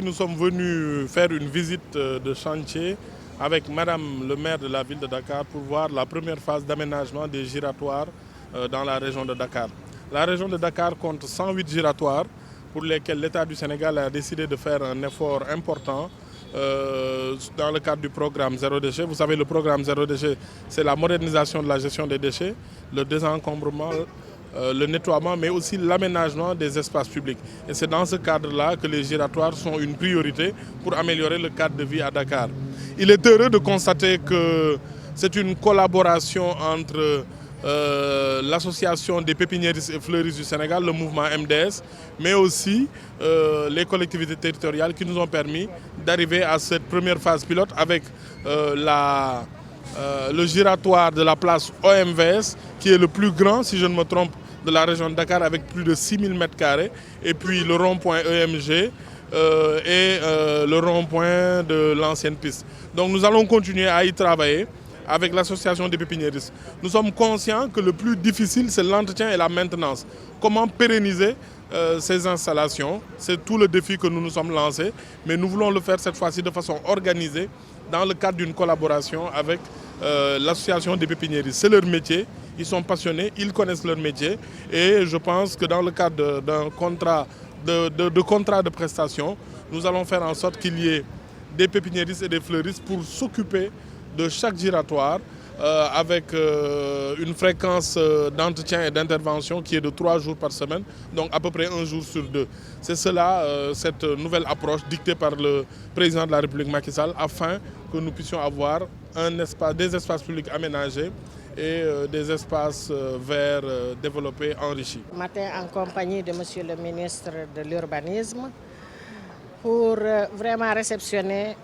nous sommes venus faire une visite de chantier avec Madame le maire de la ville de Dakar pour voir la première phase d'aménagement des giratoires dans la région de Dakar. La région de Dakar compte 108 giratoires pour lesquels l'État du Sénégal a décidé de faire un effort important dans le cadre du programme Zéro Déchet. Vous savez, le programme Zéro Déchet, c'est la modernisation de la gestion des déchets, le désencombrement, le nettoiement, mais aussi l'aménagement des espaces publics. Et c'est dans ce cadre-là que les giratoires sont une priorité pour améliorer le cadre de vie à Dakar. Il est heureux de constater que c'est une collaboration entre l'association des pépiniéristes et fleuristes du Sénégal, le mouvement MDS, mais aussi les collectivités territoriales qui nous ont permis d'arriver à cette première phase pilote avec le giratoire de la place OMVS, qui est le plus grand, si je ne me trompe, de la région de Dakar, avec plus de 6000 m², et puis le rond-point EMG et le rond-point de l'ancienne piste. Donc nous allons continuer à y travailler avec l'association des pépiniéristes. Nous sommes conscients que le plus difficile, c'est l'entretien et la maintenance. Comment pérenniser ces installations? C'est tout le défi que nous nous sommes lancés, mais nous voulons le faire cette fois-ci de façon organisée, dans le cadre d'une collaboration avec l'association des pépiniéristes. C'est leur métier, ils sont passionnés, ils connaissent leur métier, et je pense que dans le cadre d'un contrat de prestation, nous allons faire en sorte qu'il y ait des pépiniéristes et des fleuristes pour s'occuper de chaque giratoire avec une fréquence d'entretien et d'intervention qui est de 3 jours par semaine, donc à peu près 1 jour sur 2. C'est cela, cette nouvelle approche dictée par le président de la République Macky Sall, afin que nous puissions avoir des espaces publics aménagés et des espaces verts développés, enrichis. Ce matin, en compagnie de Monsieur le ministre de l'Urbanisme, pour vraiment réceptionner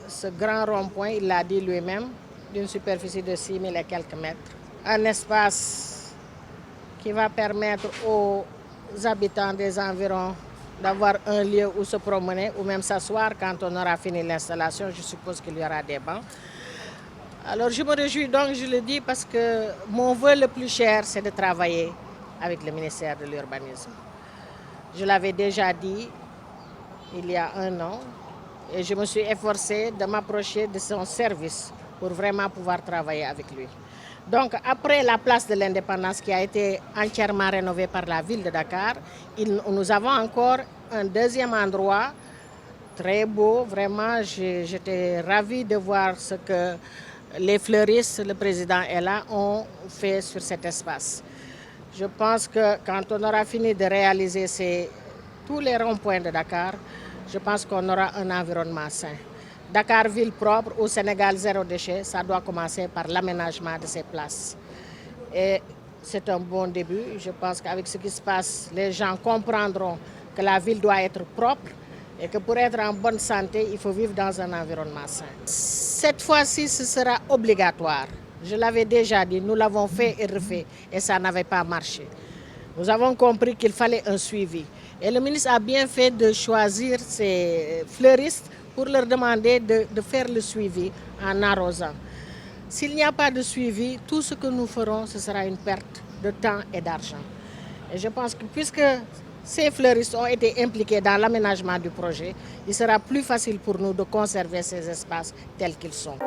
ce grand rond-point, il l'a dit lui-même, d'une superficie de 6000 et quelques mètres. Un espace qui va permettre aux habitants des environs d'avoir un lieu où se promener ou même s'asseoir quand on aura fini l'installation. Je suppose qu'il y aura des bancs. Alors je me réjouis donc, je le dis, parce que mon vœu le plus cher, c'est de travailler avec le ministère de l'Urbanisme. Je l'avais déjà dit il y a 1 an. Et je me suis efforcée de m'approcher de son service pour vraiment pouvoir travailler avec lui. Donc après la place de l'Indépendance qui a été entièrement rénovée par la ville de Dakar, nous avons encore un deuxième endroit très beau. Vraiment, j'étais ravie de voir ce que les fleuristes, le président est là, ont fait sur cet espace. Je pense que quand on aura fini de réaliser tous les ronds-points de Dakar, je pense qu'on aura un environnement sain. Dakar, ville propre, au Sénégal, zéro déchet, ça doit commencer par l'aménagement de ces places. Et c'est un bon début. Je pense qu'avec ce qui se passe, les gens comprendront que la ville doit être propre et que pour être en bonne santé, il faut vivre dans un environnement sain. Cette fois-ci, ce sera obligatoire. Je l'avais déjà dit, nous l'avons fait et refait et ça n'avait pas marché. Nous avons compris qu'il fallait un suivi. Et le ministre a bien fait de choisir ses fleuristes pour leur demander de faire le suivi en arrosant. S'il n'y a pas de suivi, tout ce que nous ferons, ce sera une perte de temps et d'argent. Et je pense que puisque ces fleuristes ont été impliqués dans l'aménagement du projet, il sera plus facile pour nous de conserver ces espaces tels qu'ils sont.